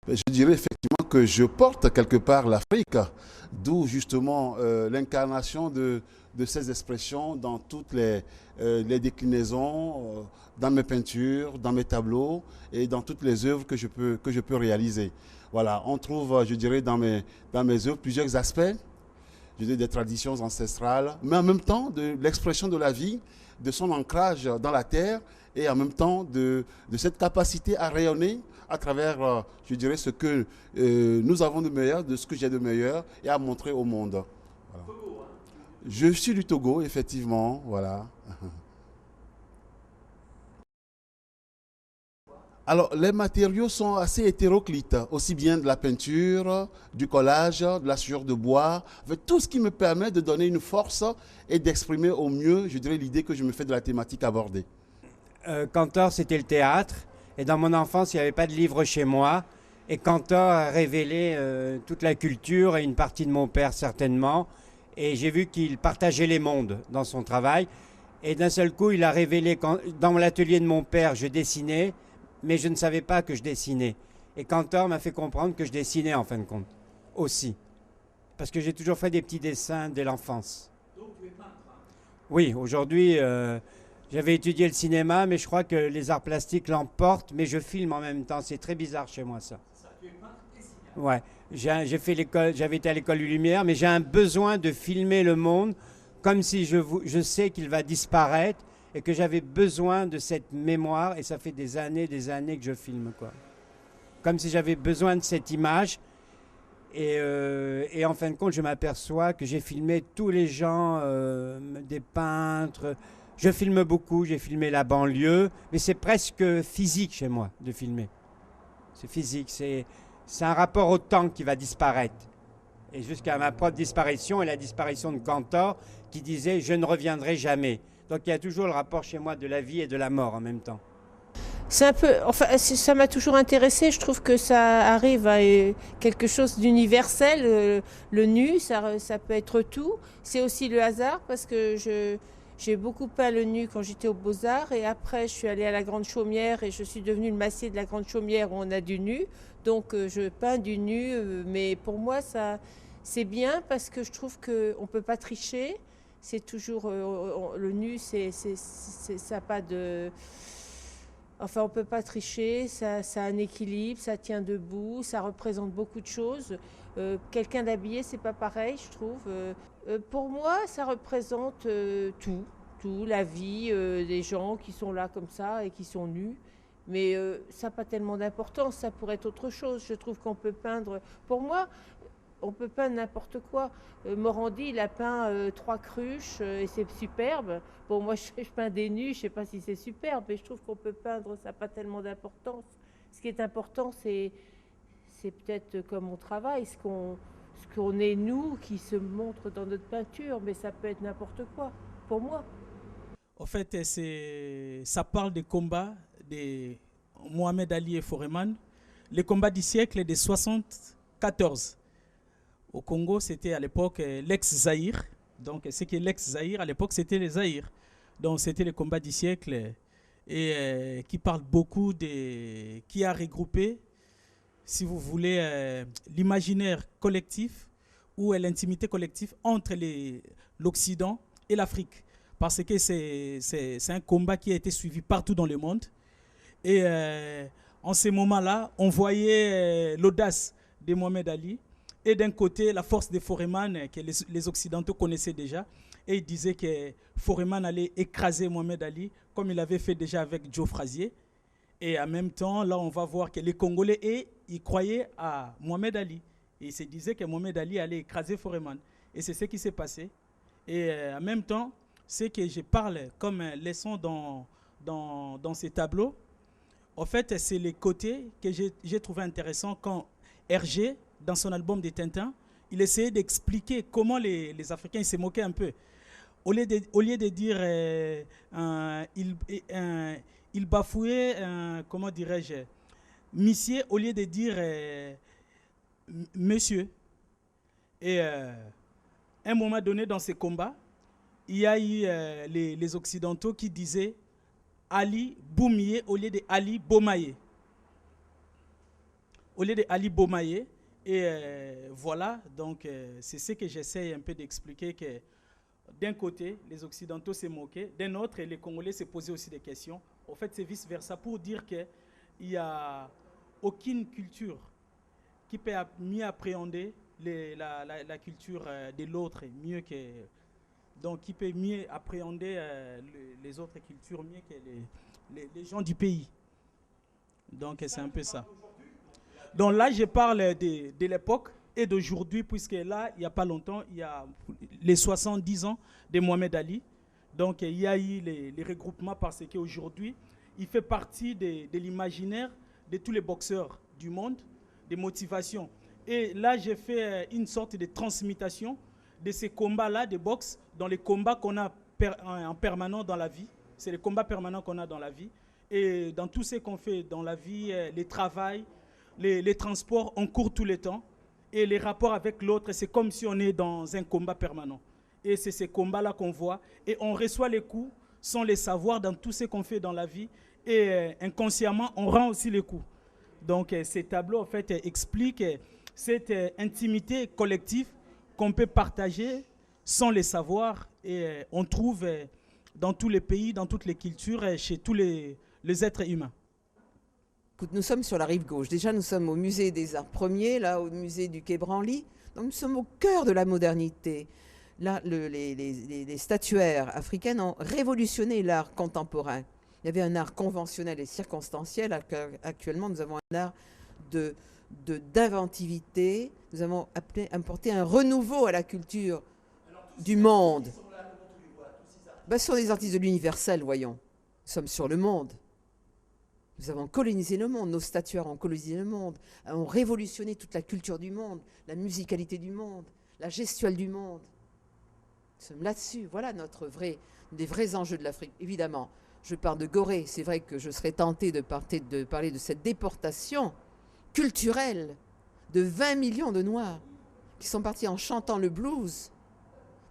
Je dirais effectivement que je porte quelque part l'Afrique, d'où justement l'incarnation de ces expressions dans toutes les déclinaisons, dans mes peintures, dans mes tableaux et dans toutes les œuvres que je peux réaliser. Voilà, on trouve, je dirais, dans mes œuvres plusieurs aspects, je dirais, des traditions ancestrales, mais en même temps de l'expression de la vie, de son ancrage dans la terre et en même temps de cette capacité à rayonner à travers, je dirais, ce que nous avons de meilleur, de ce que j'ai de meilleur et à montrer au monde. Voilà. Je suis du Togo, effectivement, voilà. Alors, les matériaux sont assez hétéroclites, aussi bien de la peinture, du collage, de la sciure de bois, avec tout ce qui me permet de donner une force et d'exprimer au mieux, je dirais, l'idée que je me fais de la thématique abordée. Cantor, c'était le théâtre. Et dans mon enfance, il n'y avait pas de livre chez moi. Et Cantor a révélé toute la culture et une partie de mon père certainement. Et j'ai vu qu'il partageait les mondes dans son travail. Et d'un seul coup, il a révélé, dans l'atelier de mon père, je dessinais, mais je ne savais pas que je dessinais. Et Cantor m'a fait comprendre que je dessinais en fin de compte, aussi. Parce que j'ai toujours fait des petits dessins dès l'enfance. Oui, aujourd'hui, j'avais étudié le cinéma, mais je crois que les arts plastiques l'emportent, mais je filme en même temps. C'est très bizarre chez moi, ça. Ouais, j'ai fait l'école, j'avais été à l'école des Lumières, mais j'ai un besoin de filmer le monde comme si je sais qu'il va disparaître et que j'avais besoin de cette mémoire. Et ça fait des années que je filme, quoi. Comme si j'avais besoin de cette image. Et en fin de compte, je m'aperçois que j'ai filmé tous les gens, des peintres. Je filme beaucoup, j'ai filmé la banlieue, mais c'est presque physique chez moi de filmer. C'est physique, c'est un rapport au temps qui va disparaître. Et jusqu'à ma propre disparition et la disparition de Cantor qui disait je ne reviendrai jamais. Donc il y a toujours le rapport chez moi de la vie et de la mort en même temps. C'est un peu, enfin, ça m'a toujours intéressé. Je trouve que ça arrive à quelque chose d'universel. Le nu, ça peut être tout. C'est aussi le hasard parce que j'ai beaucoup peint le nu quand j'étais aux Beaux-Arts et après je suis allée à la Grande Chaumière et je suis devenue le massier de la Grande Chaumière où on a du nu. Donc je peins du nu, mais pour moi ça c'est bien parce que je trouve qu'on ne peut pas tricher. C'est toujours le nu, ça n'a pas de. Enfin, on ne peut pas tricher, ça a un équilibre, ça tient debout, ça représente beaucoup de choses. Quelqu'un d'habillé, c'est pas pareil, je trouve. Pour moi, ça représente tout, la vie des gens qui sont là comme ça et qui sont nus. Mais ça n'a pas tellement d'importance, ça pourrait être autre chose. Je trouve qu'on peut peindre. Pour moi, on peut peindre n'importe quoi. Morandi, il a peint trois cruches et c'est superbe. Bon, moi, je peins des nus, je ne sais pas si c'est superbe, mais je trouve qu'on peut peindre, ça n'a pas tellement d'importance. Ce qui est important, c'est peut-être comme on travaille, ce qu'on est nous qui se montre dans notre peinture, mais ça peut être n'importe quoi, pour moi. En fait, ça parle des combats de Mohamed Ali et Foreman, les combats du siècle de 74. Au Congo, c'était à l'époque l'ex-Zaïre. Donc, ce qui est l'ex-Zaïre, à l'époque, c'était les Zaïre. Donc, c'était le combat du siècle et qui parle beaucoup qui a regroupé, si vous voulez, l'imaginaire collectif ou l'intimité collective entre l'Occident et l'Afrique. Parce que c'est un combat qui a été suivi partout dans le monde. Et en ce moment-là, on voyait l'audace de Mohamed Ali et d'un côté la force de Foreman que les Occidentaux connaissaient déjà. Et ils disaient que Foreman allait écraser Mohamed Ali comme il avait fait déjà avec Joe Frazier. Et en même temps, là, on va voir que les Congolais, ils croyaient à Mohamed Ali. Et ils se disaient que Mohamed Ali allait écraser Foreman. Et c'est ce qui s'est passé. Et en même temps, ce que je parle comme leçon dans ces tableaux, en fait, c'est les côtés que j'ai trouvé intéressants quand Hergé, dans son album des Tintins, il essayait d'expliquer comment les Africains se moquaient un peu. Au lieu de dire il bafouait, comment dirais-je, monsieur, au lieu de dire monsieur. Et à un moment donné dans ces combats, il y a eu les Occidentaux qui disaient Ali Boumier au lieu de Ali Bomaye. au lieu de Ali Bomaye. Et voilà, donc c'est ce que j'essaie un peu d'expliquer, que d'un côté, les Occidentaux s'est moqués, d'un autre, les Congolais se posaient aussi des questions. En fait, c'est vice-versa, pour dire qu'il n'y a aucune culture qui peut mieux appréhender la culture de l'autre, mieux que... Donc, qui peut mieux appréhender les autres cultures, mieux que les gens du pays. Donc, c'est un peu ça. Donc là, je parle de l'époque et d'aujourd'hui, puisque là, il n'y a pas longtemps, il y a les 70 ans de Mohamed Ali. Donc, il y a eu les regroupements parce qu'aujourd'hui, il fait partie de l'imaginaire de tous les boxeurs du monde, des motivations. Et là, j'ai fait une sorte de transmutation de ces combats-là de boxe dans les combats qu'on a en permanent dans la vie. C'est les combats permanents qu'on a dans la vie. Et dans tout ce qu'on fait dans la vie, les travails, les transports, on court tout le temps. Et les rapports avec l'autre, c'est comme si on est dans un combat permanent. Et c'est ces combats-là qu'on voit. Et on reçoit les coups sans les savoir dans tout ce qu'on fait dans la vie. Et inconsciemment, on rend aussi les coups. Donc ces tableaux, en fait, expliquent cette intimité collective qu'on peut partager sans les savoir. Et on trouve dans tous les pays, dans toutes les cultures, chez tous les êtres humains. Écoute, nous sommes sur la rive gauche. Déjà, nous sommes au musée des Arts Premiers, là, au musée du Quai Branly. Donc, nous sommes au cœur de la modernité. Là, les statuaires africaines ont révolutionné l'art contemporain. Il y avait un art conventionnel et circonstanciel. Actuellement, nous avons un art d'inventivité. Nous avons apporté un renouveau à la culture du monde. Ce sont des artistes de l'universel, voyons. Nous sommes sur le monde. Nous avons colonisé le monde, nos statuaires ont colonisé le monde, ont révolutionné toute la culture du monde, la musicalité du monde, la gestuelle du monde. Nous sommes là-dessus. Voilà des vrais enjeux de l'Afrique. Évidemment, je parle de Gorée. C'est vrai que je serais tentée de parler de cette déportation culturelle de 20 millions de Noirs qui sont partis en chantant le blues.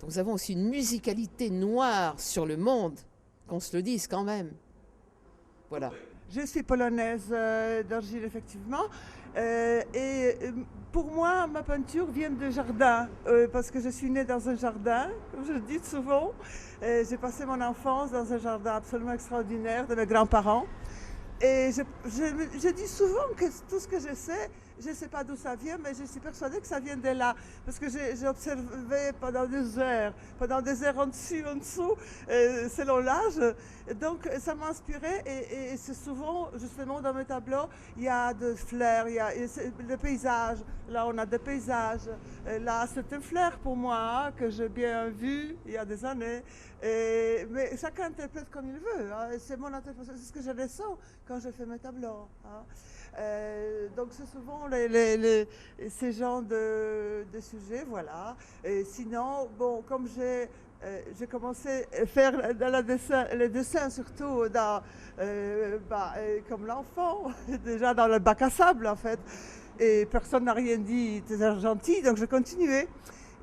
Donc nous avons aussi une musicalité noire sur le monde, qu'on se le dise quand même. Voilà. Je suis polonaise d'origine, effectivement. Et pour moi, ma peinture vient de jardin, parce que je suis née dans un jardin, comme je le dis souvent. J'ai passé mon enfance dans un jardin absolument extraordinaire de mes grands-parents. Et je dis souvent que tout ce que je ne sais pas d'où ça vient, mais je suis persuadée que ça vient de là. Parce que j'ai observé pendant des heures en dessous, selon l'âge. Donc ça m'a inspirée et c'est souvent, justement, dans mes tableaux, il y a des fleurs, il y a le paysage. Là, on a des paysages. Là, c'est un fleur pour moi, que j'ai bien vu il y a des années. Mais chacun interprète comme il veut. Hein. C'est mon interprétation, c'est ce que je ressens quand je fais mes tableaux. Hein. Donc c'est souvent ces genres de sujets, voilà. Et sinon, bon, comme j'ai commencé à faire les dessins surtout comme l'enfant, déjà dans le bac à sable en fait. Et personne n'a rien dit, t'es gentil, donc je continuais.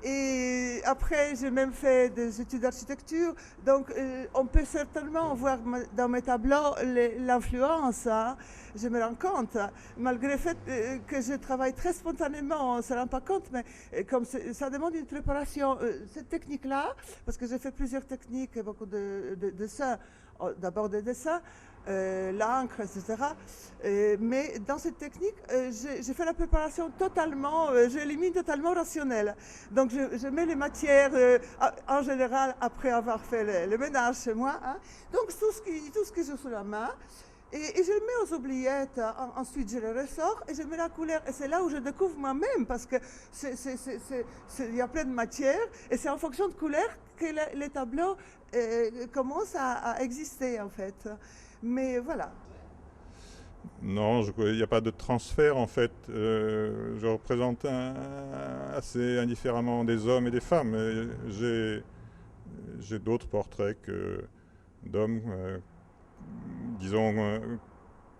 Et après, j'ai même fait des études d'architecture. Donc, on peut certainement voir dans mes tableaux l'influence. Hein. Je me rends compte, malgré le fait que je travaille très spontanément, on ne se rend pas compte, mais comme ça demande une préparation. Cette technique-là, parce que j'ai fait plusieurs techniques, beaucoup de dessins, d'abord des dessins, l'encre, etc. Mais dans cette technique, j'ai fait la préparation totalement, j'élimine totalement rationnelle. Donc je mets les matières en général après avoir fait le ménage chez moi. Hein. Donc tout ce que j'ai sous la main. Et je le mets aux oubliettes, ensuite je le ressors et je mets la couleur. Et c'est là où je découvre moi-même parce que il y a plein de matières et c'est en fonction de couleurs que les tableaux commencent à exister en fait. Mais voilà. Non, il n'y a pas de transfert en fait. Je représente assez indifféremment des hommes et des femmes. J'ai d'autres portraits d'hommes, disons,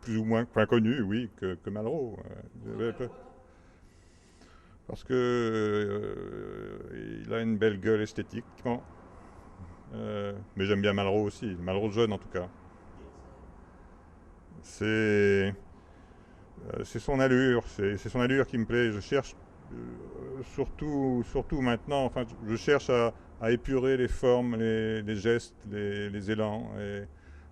plus ou moins connus, oui, que Malraux. Parce que il a une belle gueule esthétiquement. Mais j'aime bien Malraux aussi, Malraux jeune en tout cas. C'est son allure, c'est son allure qui me plaît. Je cherche surtout maintenant, enfin, je cherche à épurer les formes, les gestes, les élans, et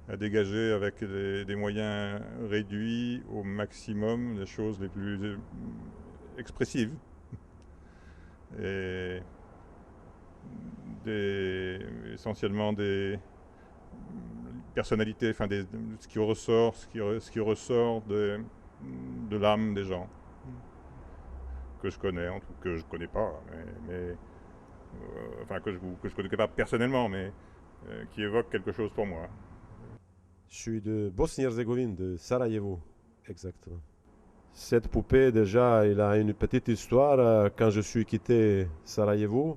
à dégager avec des moyens réduits au maximum les choses les plus expressives. Et essentiellement des personnalités, enfin ce qui ressort de l'âme des gens que je connais, en tout que je connais pas, enfin que je connais pas personnellement, mais qui évoque quelque chose pour moi. Je suis de Bosnie-Herzégovine, de Sarajevo, exactement. Cette poupée, déjà, elle a une petite histoire. Quand je suis quitté Sarajevo,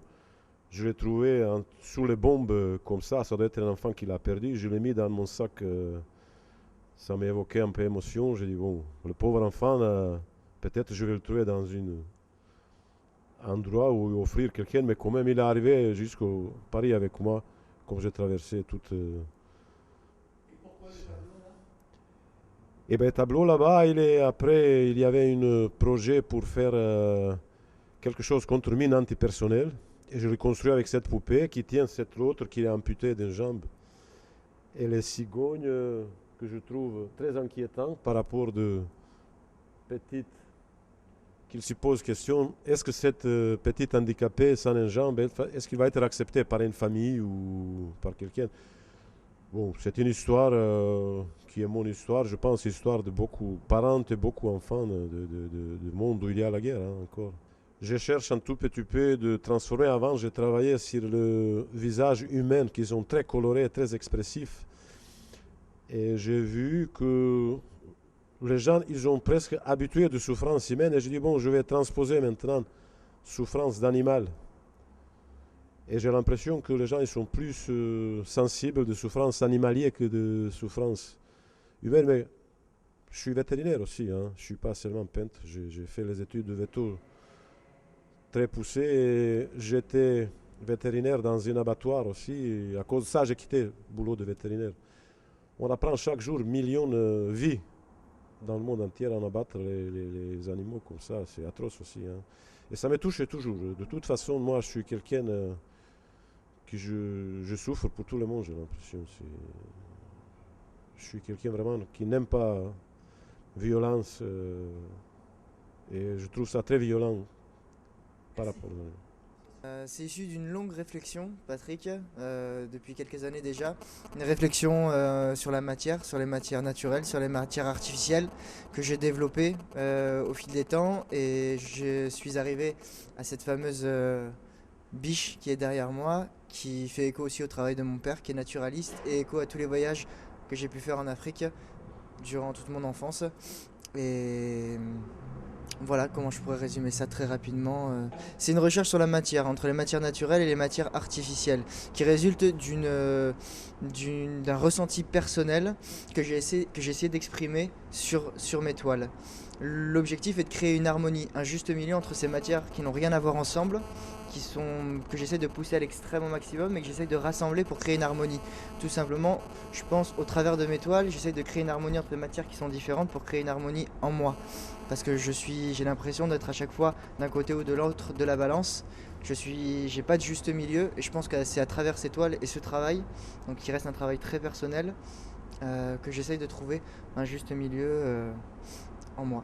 je l'ai trouvée sous les bombes comme ça doit être un enfant qui l'a perdu. Je l'ai mis dans mon sac, ça m'a évoqué un peu d'émotion. J'ai dit, bon, le pauvre enfant, peut-être je vais le trouver dans un endroit où lui offrir quelqu'un, mais quand même il est arrivé jusqu'au Paris avec moi, comme j'ai traversé toute... Et bien, le tableau là-bas, après, il y avait un projet pour faire quelque chose contre mine antipersonnelle. Et je l'ai construit avec cette poupée qui tient cette autre qui est amputée d'une jambe. Et les cigognes que je trouve très inquiétantes par rapport de petite, qu'il se pose question, est-ce que cette petite handicapée sans une jambe, est-ce qu'il va être accepté par une famille ou par quelqu'un? Bon, c'est une histoire qui est mon histoire, je pense, histoire de beaucoup de parents et beaucoup d'enfants du monde où il y a la guerre encore. Je cherche un tout petit peu de transformer. Avant, j'ai travaillé sur le visage humain qui sont très colorés, très expressifs. Et j'ai vu que les gens, ils sont presque habitués de souffrance humaine. Et je dis, bon, je vais transposer maintenant souffrance d'animal. Et j'ai l'impression que les gens ils sont plus sensibles de souffrance animalière que de souffrance humaine. Mais je suis vétérinaire aussi, je ne suis pas seulement peintre. J'ai fait les études de veto très poussées. Et j'étais vétérinaire dans un abattoir aussi. Et à cause de ça, j'ai quitté le boulot de vétérinaire. On apprend chaque jour millions de vies dans le monde entier à abattre les animaux comme ça. C'est atroce aussi. Et ça me touche toujours. De toute façon, moi, je suis quelqu'un... que je souffre pour tout le monde, j'ai l'impression. Je suis quelqu'un vraiment qui n'aime pas violence et je trouve ça très violent par rapport à... C'est issu d'une longue réflexion, Patrick, depuis quelques années déjà. Une réflexion sur la matière, sur les matières naturelles, sur les matières artificielles que j'ai développées au fil des temps et je suis arrivé à cette fameuse biche qui est derrière moi, qui fait écho aussi au travail de mon père qui est naturaliste et écho à tous les voyages que j'ai pu faire en Afrique durant toute mon enfance. Et voilà comment je pourrais résumer ça très rapidement. C'est une recherche sur la matière, entre les matières naturelles et les matières artificielles, qui résulte d'un ressenti personnel que j'ai essayé d'exprimer sur mes toiles. L'objectif est de créer une harmonie, un juste milieu entre ces matières qui n'ont rien à voir ensemble, que j'essaie de pousser à l'extrême au maximum et que j'essaie de rassembler pour créer une harmonie. Tout simplement, je pense au travers de mes toiles, j'essaie de créer une harmonie entre les matières qui sont différentes pour créer une harmonie en moi. Parce que j'ai l'impression d'être à chaque fois d'un côté ou de l'autre de la balance. J'ai pas de juste milieu et je pense que c'est à travers ces toiles et ce travail, donc qui reste un travail très personnel, que j'essaie de trouver un juste milieu en moi.